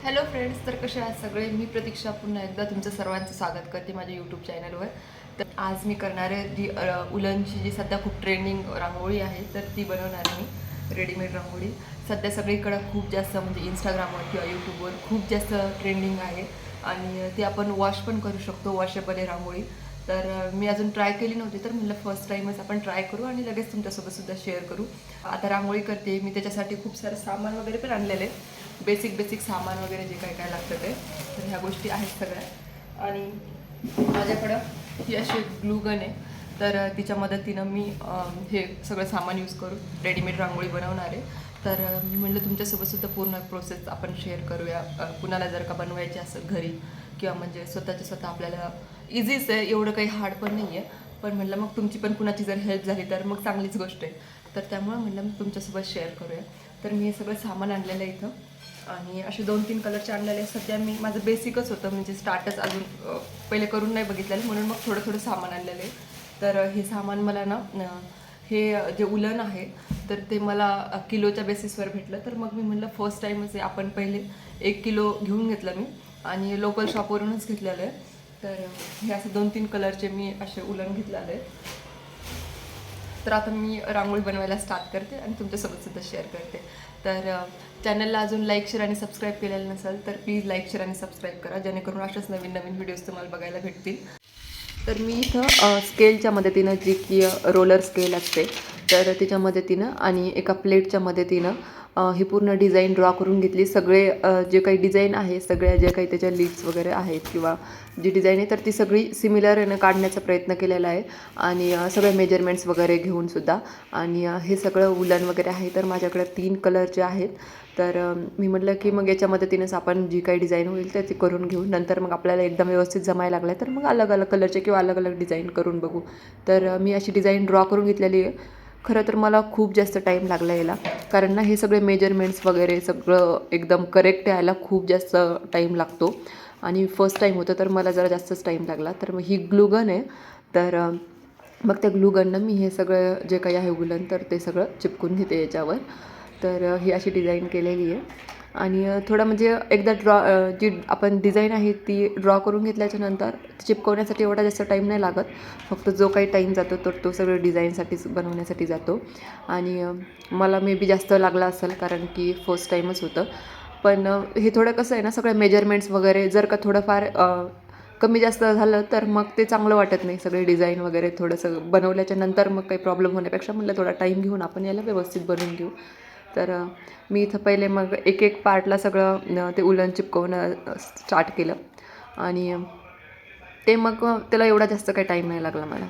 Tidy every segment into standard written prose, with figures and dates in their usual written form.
Hello friends, तर कसे आहात सगळे. मी प्रतीक्षा पुन्हा एकदा तुमचं सर्वांचं स्वागत करते माझ्या यूट्यूब चॅनलवर. तर आज मी करणार आहे जी उलनची जी सध्या खूप ट्रेंडिंग रांगोळी आहे तर ती बनवणार आहे मी. रेडीमेड रांगोळी सध्या सगळीकडं खूप जास्त म्हणजे इंस्टाग्रामवर किंवा यूट्यूबवर खूप जास्त ट्रेंडिंग आहे आणि ती आपण वॉश पण करू शकतो, वॉशेबल आहे रांगोळी. तर मी अजून ट्राय केली नव्हती, तर म्हटलं फर्स्ट टाईमच आपण ट्राय करू आणि लगेच तुमच्यासोबत सुद्धा शेअर करू. आता रांगोळी करते मी, त्याच्यासाठी खूप सारं सामान वगैरे पण आणलेलं आहे. बेसिक सामान वगैरे जे काय काय लागतं ते, तर ह्या गोष्टी आहेत सगळ्या. आणि माझ्याकडं ही अशी ग्लू गन आहे, तर तिच्या मदतीनं मी हे सगळं सामान यूज करून रेडीमेड रांगोळी बनवणार आहे. तर मी म्हटलं तुमच्यासोबतसुद्धा पूर्ण प्रोसेस आपण शेअर करूया. कुणाला जर का बनवायची असेल घरी किंवा म्हणजे स्वतःच्या स्वतः आपल्याला इझीच आहे, एवढं काही हार्ड पण नाही आहे. पण म्हटलं मग तुमची पण कुणाची जर हेल्प झाली तर मग चांगलीच गोष्ट आहे. तर त्यामुळं म्हटलं मी तुमच्यासोबत शेअर करूया. तर मी हे सगळं सामान आणलेलं आहे इथं आणि असे 2-3 कलरचे आणलेले. सध्या मी माझं बेसिकच होतं, म्हणजे स्टार्टच अजून पहिले करून नाही बघितलेलं, म्हणून मग थोडं सामान आणलेलं आहे. तर हे सामान मला ना हे जे उलन आहे तर ते मला किलोच्या बेसिसवर भेटलं. तर मग मी म्हटलं फर्स्ट टाईमच आहे, आपण पहिले 1 किलो घेऊन घेतलं मी आणि लोकल शॉपवरूनच घेतलेलं आहे. तर हे असे 2-3 कलरचे मी असे उलन घेतलेले आहे. तर आता मी रांगोळी बनवायला स्टार्ट करते आणि तुमच्यासोबतसुद्धा शेअर करते. तर चॅनलला अजून लाईक शेअर आणि सबस्क्राईब केलेलं नसेल तर प्लीज लाईक शेअर आणि सबस्क्राईब करा, जेणेकरून अशाच नवीन नवीन व्हिडिओज तुम्हाला बघायला भेटतील. तर मी इथं स्केलच्या मदतीनं, जी की रोलर स्केल असते, तर त्याच्या मदतीनं आणि एका प्लेटच्या मदतीनं ही पूर्ण डिझाईन ड्रॉ करून घेतली. सगळे जे काही डिझाईन आहे, सगळ्या जे काही त्याच्या लीड्स वगैरे आहेत किंवा जी डिझाईन आहे तर ती सगळी सिमिलर काढण्याचा प्रयत्न केलेला आहे. आणि सगळे मेजरमेंट्स वगैरे घेऊनसुद्धा. आणि हे सगळं उलन वगैरे आहे. तर माझ्याकडे 3 कलरचे आहेत. तर मी म्हटलं की मग याच्या मदतीनंच आपण जी काही डिझाईन होईल तर ती करून घेऊ. नंतर मग आपल्याला एकदम व्यवस्थित जमायला लागलं तर मग अलग अलग कलरचे किंवा अलग अलग डिझाईन करून बघू. तर मी अशी डिझाईन ड्रॉ करून घेतलेली आहे. खरं तर मला खूप जास्त टाईम लागला याला, कारण ना हे सगळे मेजरमेंट्स वगैरे सगळं एकदम करेक्ट यायला खूप जास्त टाईम लागतो. आणि फर्स्ट टाईम होतं तर मला जरा जास्तच टाईम लागला. तर मग ही ग्लू गन आहे. तर मग त्या ग्लू गननं मी हे सगळं जे काही आहे उलन तर ते सगळं चिपकून घेते याच्यावर. तर ही अशी डिझाईन केलेली आहे. आणि थोडं म्हणजे एकदा जी आपण डिझाईन आहे ती ड्रॉ करून घेतल्याच्या नंतर चिपकवण्यासाठी एवढा जास्त टाईम नाही लागत. फक्त जो काही टाईम जातो तर तो सगळं डिझाईनसाठीच बनवण्यासाठी जातो. आणि मला मे बी जास्त लागला असेल, कारण की फर्स्ट टाईमच होतं. पण हे थोडं कसं आहे ना, सगळ्या मेजरमेंट्स वगैरे जर का थोडंफार कमी जास्त झालं तर मग ते चांगलं वाटत नाही. सगळे डिझाईन वगैरे थोडंसं बनवल्याच्या नंतर मग काही प्रॉब्लेम होण्यापेक्षा म्हटलं थोडा टाईम घेऊन आपण याला व्यवस्थित बनवून घेऊ. तर मी इथं पहिले मग एक पार्टला सगळं ते उलन चिपकवणं स्टार्ट केलं. आणि ते मग त्याला एवढा जास्त काही टाईम नाही लागला मला.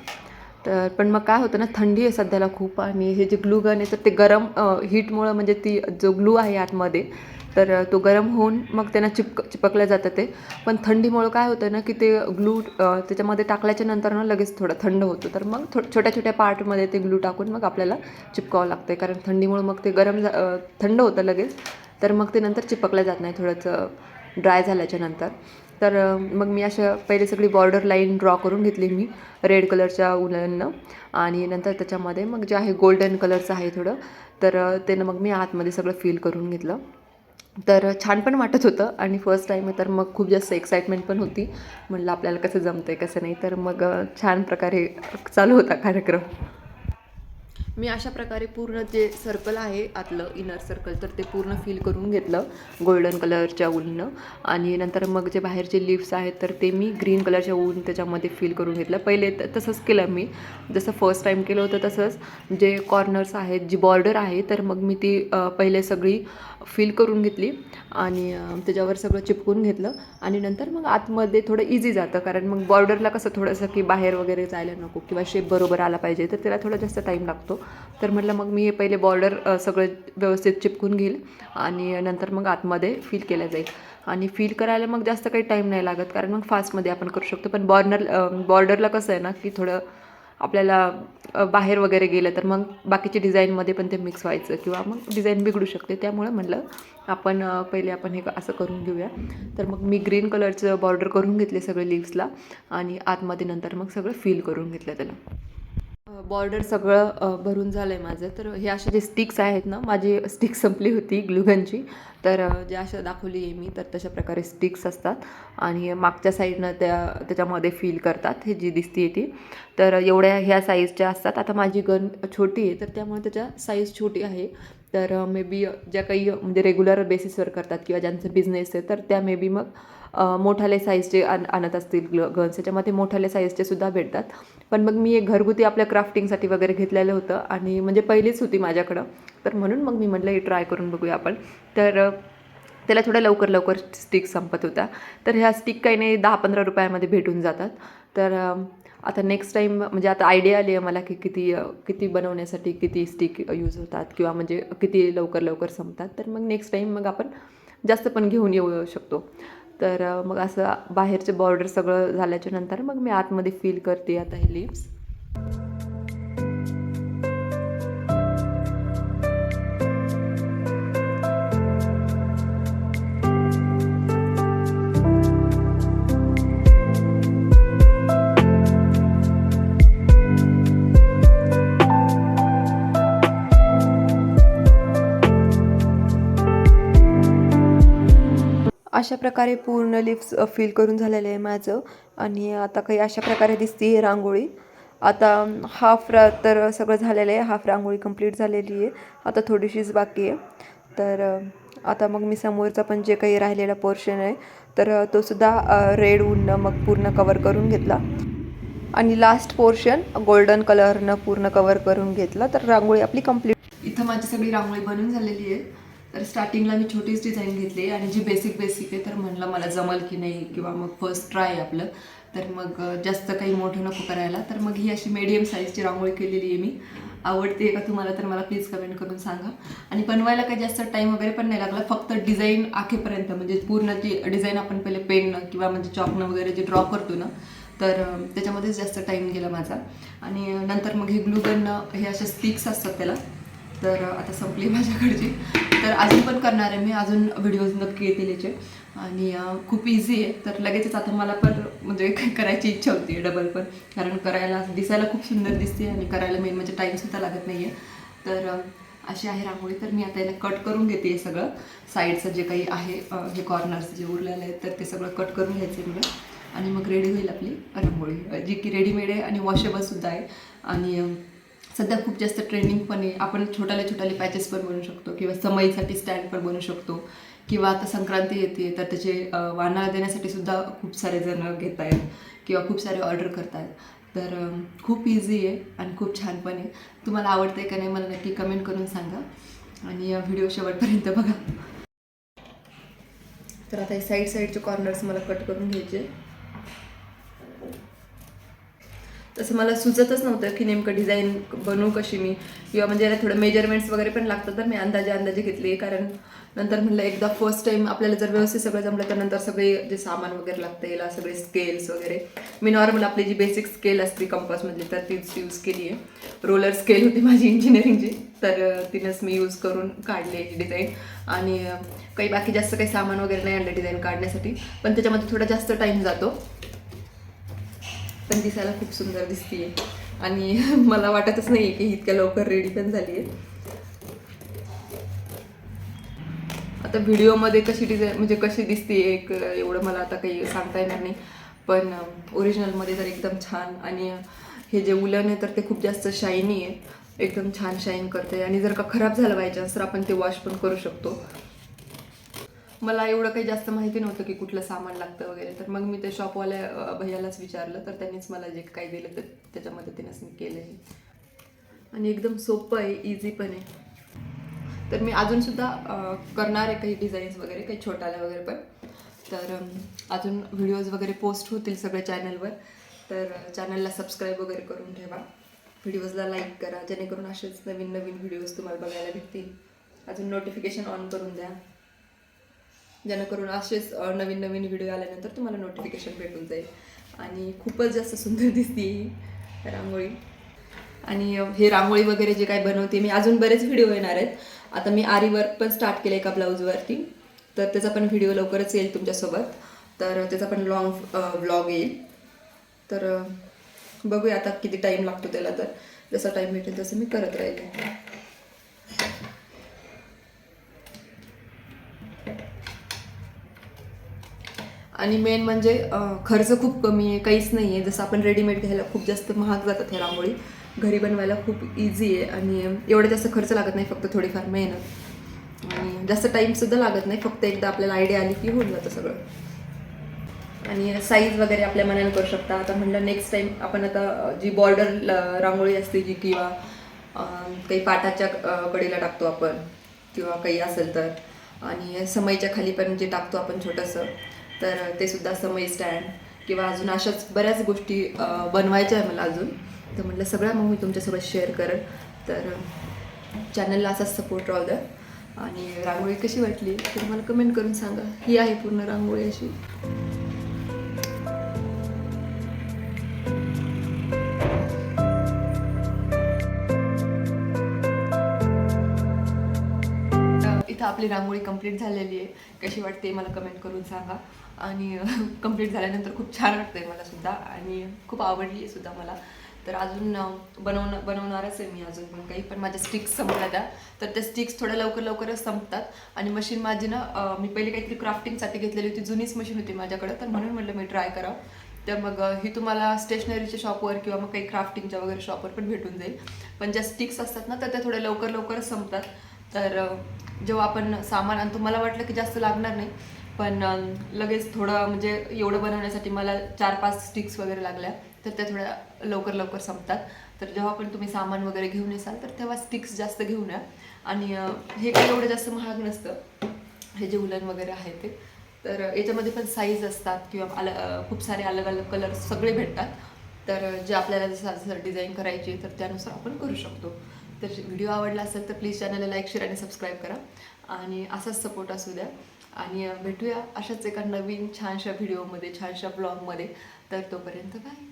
तर पण मग काय होतं ना, थंडी आहे सध्याला खूप, आणि हे जे ग्लू गन आहे तर ते गरम हीटमुळं म्हणजे ती जो ग्लू आहे आतमध्ये तर तो गरम होऊन मग त्यांना चिपकलं जातं ते. पण थंडीमुळं काय होतं ना, की ते ग्लू त्याच्यामध्ये टाकल्याच्या नंतर ना लगेच थोडं थंड होतं. तर मग छोट्या छोट्या पार्टमध्ये ते ग्लू टाकून मग आपल्याला चिपकावं लागतं आहे, कारण थंडीमुळं मग ते थंड होतं लगेच. तर मग ते नंतर चिपकलं जात नाही थोडंसं ड्राय झाल्याच्या नंतर. तर मग मी अशा पहिले सगळी बॉर्डर लाईन ड्रॉ करून घेतली मी रेड कलरच्या उलननं. आणि नंतर त्याच्यामध्ये मग जे आहे गोल्डन कलरचं आहे थोडं, तर त्यानं मग मी आतमध्ये सगळं फिल करून घेतलं. तर छान पण वाटत होतं आणि फर्स्ट टाईम आहे तर मग खूप जास्त एक्साइटमेंट पण होती. म्हटलं आपल्याला कसं जमतं आहे कसं नाही. तर मग छान प्रकारे चालू होता कार्यक्रम. मी अशा प्रकारे पूर्ण जे सर्कल आहे आतलं इनर सर्कल तर ते पूर्ण फिल करून घेतलं गोल्डन कलरच्या ऊननं. आणि नंतर मग जे बाहेरचे लिव्स आहेत तर ते मी ग्रीन कलरच्या ऊन त्याच्यामध्ये फिल करून घेतलं. पहिले तसंच केलं मी, जसं फर्स्ट टाईम केलं होतं तसंच. जे कॉर्नर्स आहेत, जी बॉर्डर आहे तर मग मी ती पहिले सगळी फिल करून घेतली आणि त्याच्यावर सगळं चिपकून घेतलं. आणि नंतर मग आतमध्ये थोडं इझी जातं, कारण मग बॉर्डरला कसं थोडंसं की बाहेर वगैरे जायला नको किंवा शेप बरोबर आला पाहिजे, तर त्याला थोडा जास्त टाईम लागतो. तर म्हटलं मग मी हे पहिले बॉर्डर सगळं व्यवस्थित चिपकून घेईल आणि नंतर मग आतमध्ये फिल केलं जाईल. आणि फिल करायला मग जास्त काही टाईम नाही लागत, कारण मग फास्टमध्ये आपण करू शकतो. पण बॉर्डरला कसं आहे ना, की थोडं आपल्याला बाहेर वगैरे गेलं तर मग बाकीच्या डिझाईनमध्ये पण ते मिक्स व्हायचं किंवा मग डिझाईन बिघडू शकते. त्यामुळे म्हटलं आपण पहिले आपण हे असं करून घेऊया. तर मग मी ग्रीन कलरचं बॉर्डर करून घेतले सगळे लिव्सला आणि आतमध्ये नंतर मग सगळं फिल करून घेतलं त्याला. बॉर्डर सगळं भरून झालं आहे माझं. तर हे असे जे स्टिक्स आहेत ना, माझी स्टिक संपली होती ग्लुगनची. तर ज्या अशा दाखवली आहे मी, तर तशा प्रकारे स्टिक्स असतात आणि मागच्या साईडनं त्याच्यामध्ये फिल करतात, हे जी दिसते आहे ती. तर एवढ्या ह्या साईजच्या असतात. आता माझी गन छोटी आहे, तर त्यामुळे त्याच्या साईज छोटी आहे. तर मे बी ज्या काही म्हणजे रेग्युलर बेसिसवर करतात किंवा ज्यांचं बिझनेस आहे, तर त्या मे बी मग मोठाले साईजचे आणत असतील गन्स. त्याच्यामध्ये मोठाले साईजचे सुद्धा भेटतात. पण मग मी एक घरगुती आपल्या क्राफ्टिंगसाठी वगैरे घेतलेलं होतं आणि म्हणजे पहिलीच होती माझ्याकडं. तर म्हणून मग मी म्हटलं हे ट्राय करून बघूया आपण. तर त्याला थोड्या लवकर लवकर स्टिक संपत होत्या. तर ह्या स्टिक काही नाही 10-15 रुपयामध्ये भेटून जातात. तर आता नेक्स्ट टाईम म्हणजे आता आयडिया आली आहे मला की किती बनवण्यासाठी किती स्टिक यूज होतात किंवा म्हणजे किती लवकर लवकर संपतात. तर मग नेक्स्ट टाईम मग आपण जास्त पण घेऊन येऊ शकतो. तर मग असं बाहेरचे बॉर्डर सगळं झाल्याच्या नंतर मग मी आतमध्ये फिल करते आता हे लिप्स. अशा प्रकारे पूर्ण लिप्स फिल करून झालेलं आहे माझं. आणि आता काही अशा प्रकारे दिसते रांगोळी. आता तर सगळं झालेलं आहे. हाफ रांगोळी कंप्लीट झालेली आहे. आता थोडीशीच बाकी आहे. तर आता मग मी समोरचा पण जे काही राहिलेला पोर्शन आहे, तर तो सुद्धा रेड ऊननं मग पूर्ण कवर करून घेतला. आणि लास्ट पोर्शन गोल्डन कलरनं पूर्ण कवर करून घेतला. तर रांगोळी आपली कंप्लीट. इथं माझी सगळी रांगोळी बनून झालेली आहे. तर स्टार्टिंगला मी छोटीच डिझाईन घेतली आणि जी बेसिक आहे, तर म्हणलं मला जमल की नाही किंवा मग फर्स्ट ट्राय आहे आपलं, तर मग जास्त काही मोठं नको करायला. तर मग ही अशी मीडियम साईजची रांगोळी केलेली आहे मी. आवडते का तुम्हाला तर मला प्लीज कमेंट करून सांगा. आणि बनवायला काही जास्त टाईम वगैरे पण नाही लागला. फक्त डिझाईन आखेपर्यंत म्हणजे पूर्ण जी डिझाईन आपण पहिले पेननं किंवा म्हणजे चॉकनं वगैरे जे ड्रॉ करतो ना, तर त्याच्यामध्येच जास्त टाईम गेला माझा. आणि नंतर मग हे ग्लूगननं हे असे स्टिक्स असतात त्याला. तर आता संपली माझ्याकडची. तर अजून पण करणार आहे मी, अजून व्हिडिओज नक्की येतील याचे. आणि खूप इझी आहे. तर लगेचच आता मला पण म्हणजे करायची इच्छा होती डबल पण, कारण करायला दिसायला खूप सुंदर दिसते आणि करायला मेन म्हणजे टाईमसुद्धा लागत नाही आहे. तर अशी आहे रांगोळी. तर मी आता याला कट करून घेते हे सगळं. साईडचं जे काही आहे हे कॉर्नर्स जे उरलेले आहेत, तर ते सगळं कट करून घ्यायचं आहे मला. आणि मग रेडी होईल आपली रांगोळी, जी की रेडीमेड आहे आणि वॉशेबलसुद्धा आहे. आणि सध्या खूप जास्त ट्रेंडिंग पण आहे. आपण छोटाले पॅचेस पण बनवू शकतो किंवा समईसाठी स्टँड पण बनवू शकतो. किंवा आता संक्रांती येते, तर त्याचे वाणाला देण्यासाठी सुद्धा खूप सारे जण घेत आहेत किंवा खूप सारे ऑर्डर करत आहेत. तर खूप इझी आहे आणि खूप छान पण आहे. तुम्हाला आवडतं आहे का नाही मला नक्की कमेंट करून सांगा. आणि व्हिडिओ शेवटपर्यंत बघा. तर आता हे साईडचे कॉर्नर्स मला कट करून घ्यायचे. तसं मला सुचतच नव्हतं की नेमकं डिझाईन बनवू कशी मी, किंवा म्हणजे याला थोडं मेजरमेंट्स वगैरे पण लागतं. तर मी अंदाजे घेतली, कारण नंतर म्हटलं एकदा फर्स्ट टाईम आपल्याला जर व्यवस्थित सगळं जमलं तर नंतर सगळे जे सामान वगैरे लागतं याला सगळे स्केल्स वगैरे मी नॉर्मल आपली जी बेसिक स्केल असते कंपासमधली तर तीच यूज केली आहे. रोलर स्केल होती माझी इंजिनिअरिंगची, तर तिनंच मी यूज करून काढली आहे डिझाईन. आणि काही बाकी जास्त काही सामान वगैरे नाही आणलं डिझाईन काढण्यासाठी, पण त्याच्यामध्ये थोडा जास्त टाईम जातो. पण दिसायला खूप सुंदर दिसते आणि मला वाटतच नाही की इतक्या लवकर रेडी पण झाली आहे. आता व्हिडिओमध्ये कशी डिझाईन म्हणजे कशी दिसते एक एवढं मला आता काही सांगता येणार नाही, पण ओरिजिनलमध्ये तर एकदम छान. आणि हे जे उलन आहे तर ते खूप जास्त शायनी आहे, एकदम छान शाईन करते. आणि जर का खराब झालं बाय चान्स तर आपण ते वॉश पण करू शकतो. मला एवढं काही जास्त माहिती नव्हतं की कुठलं सामान लागतं वगैरे, तर मग मी ते शॉपवाल्या भैयालाच विचारलं, तर त्यांनीच मला जे काही दिलं तर त्याच्यामध्ये त्यानंच मी केलं आहे. आणि एकदम सोपं आहे, इझी पण आहे. तर मी अजूनसुद्धा करणार आहे काही डिझाईन्स वगैरे, काही छोटाल्या वगैरे पण. तर अजून व्हिडिओज वगैरे पोस्ट होतील सगळ्या चॅनलवर. तर चॅनलला सबस्क्राईब वगैरे करून ठेवा, व्हिडिओजला लाईक करा, जेणेकरून असेच नवीन व्हिडिओज तुम्हाला बघायला भेटतील. अजून नोटिफिकेशन ऑन करून द्या, जेणेकरून असेच नवीन व्हिडिओ आल्यानंतर तुम्हाला नोटिफिकेशन भेटून जाईल. आणि खूपच जास्त सुंदर दिसते ही रांगोळी. आणि हे रांगोळी वगैरे जे काय बनवते मी, अजून बरेच व्हिडिओ येणार आहेत. आता मी आरी वर्क पण स्टार्ट केलं एका ब्लाऊजवरती, तर त्याचा पण व्हिडिओ लवकरच येईल तुमच्यासोबत. तर त्याचा पण लॉंग व्लॉग येईल. तर बघूया आता किती टाईम लागतो त्याला. तर जसा टाईम भेटेल तसं मी करत राहिले. आणि मेन म्हणजे खर्च खूप कमी आहे, काहीच नाही आहे. जसं आपण रेडीमेड घ्यायला खूप जास्त महाग जातात ह्या रांगोळी, घरी बनवायला खूप इझी आहे आणि एवढा जास्त खर्च लागत नाही, फक्त थोडीफार मेहनत आणि जास्त टाईमसुद्धा लागत नाही. फक्त एकदा आपल्याला आयडिया आली की होऊन जातं सगळं. आणि साईज वगैरे आपल्या मनाने करू शकता. आता म्हटलं नेक्स्ट टाईम आपण आता जी बॉर्डर रांगोळी असते जी किंवा काही पाटाच्या कडेला टाकतो आपण किंवा काही असेल तर, आणि समईच्या खाली पण जे टाकतो आपण छोटंसं, तर ते सुद्धा समई स्टँड किंवा अजून अशाच बऱ्याच गोष्टी बनवायच्या आहे मला अजून. तर म्हटलं सगळं मग मी तुमच्यासोबत शेअर करेन. तर चॅनलला असाच सपोर्ट राहू द्या. आणि रांगोळी कशी वाटली तर मला कमेंट करून सांगा. ही आहे पूर्ण रांगोळी अशी. इथं आपली रांगोळी कंप्लीट झालेली आहे. कशी वाटते मला कमेंट करून सांगा. आणि कंप्लीट झाल्यानंतर खूप छान वाटतंय मला सुद्धा आणि खूप आवडली आहे सुद्धा मला. तर अजून बनवणारच आहे मी अजून पण काही, पण माझ्या स्टिक्स संपल्या त्या. तर त्या स्टिक्स थोड्या लवकरच संपतात. आणि मशीन माझी ना मी पहिले काहीतरी क्राफ्टिंगसाठी घेतलेली होती, जुनीच मशीन होती माझ्याकडं, तर म्हणून म्हटलं मी ट्राय करावं. तर मग ही तुम्हाला स्टेशनरीच्या शॉपवर किंवा मग काही क्राफ्टिंगच्या वगैरे शॉपवर पण भेटून जाईल. पण ज्या स्टिक्स असतात ना तर त्या थोड्या लवकरच संपतात. तर जेव्हा आपण सामान आणतो, मला वाटलं की जास्त लागणार नाही, पण लगेच थोडं म्हणजे एवढं बनवण्यासाठी मला 4-5 स्टिक्स वगैरे लागल्या. तर त्या थोड्या लवकर संपतात. तर जेव्हा पण तुम्ही सामान वगैरे घेऊन येसाल तर तेव्हा स्टिक्स जास्त घेऊन या. आणि हे काही एवढं जास्त महाग नसतं, हे जे उलन वगैरे आहे ते. तर याच्यामध्ये पण साईज असतात किंवा खूप सारे अलग कलर सगळे भेटतात. तर जे आपल्याला जसं डिझाईन करायची तर त्यानुसार आपण करू शकतो. तर व्हिडिओ आवडला असेल तर प्लीज चॅनलला लाईक, शेअर आणि सबस्क्राईब करा. आणि असाच सपोर्ट असू द्या. आणि भेटूया अशाच एका नवीन छानशा व्हिडिओमध्ये, छानशा ब्लॉगमध्ये. तर तोपर्यंत बाय.